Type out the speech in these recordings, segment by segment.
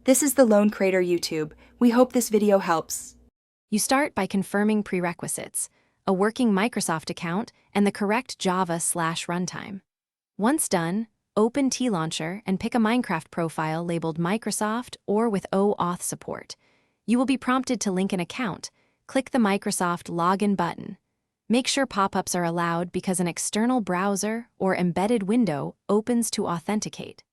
This is the Lone Crater YouTube. We hope this video helps. You start by confirming prerequisites, a working Microsoft account, and the correct Java/runtime. Once done, open Tlauncher and pick a Minecraft profile labeled Microsoft or with OAuth support. You will be prompted to link an account. Click the Microsoft Login button. Make sure pop-ups are allowed because an external browser or embedded window opens to authenticate.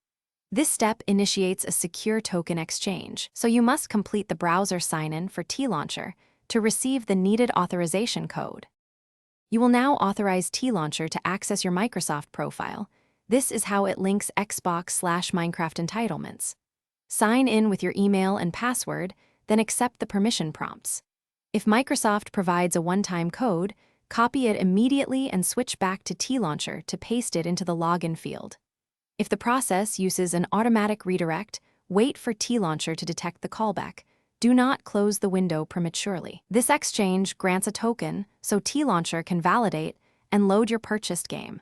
This step initiates a secure token exchange, so you must complete the browser sign-in for Tlauncher to receive the needed authorization code. You will now authorize Tlauncher to access your Microsoft profile. This is how it links Xbox/Minecraft entitlements. Sign in with your email and password, then accept the permission prompts. If Microsoft provides a one-time code, copy it immediately and switch back to Tlauncher to paste it into the login field. If the process uses an automatic redirect, wait for Tlauncher to detect the callback. Do not close the window prematurely. This exchange grants a token so Tlauncher can validate and load your purchased game.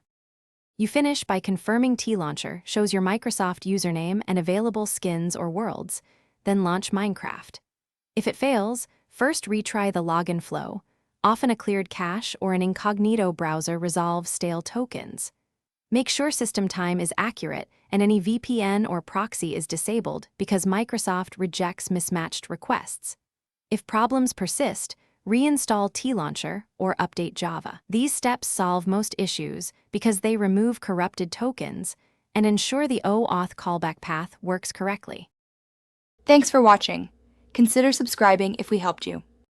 You finish by confirming Tlauncher shows your Microsoft username and available skins or worlds, then launch Minecraft. If it fails, first retry the login flow. Often a cleared cache or an incognito browser resolves stale tokens. Make sure system time is accurate and any VPN or proxy is disabled because Microsoft rejects mismatched requests. If problems persist, reinstall Tlauncher or update Java. These steps solve most issues because they remove corrupted tokens and ensure the OAuth callback path works correctly. Thanks for watching. Consider subscribing if we helped you.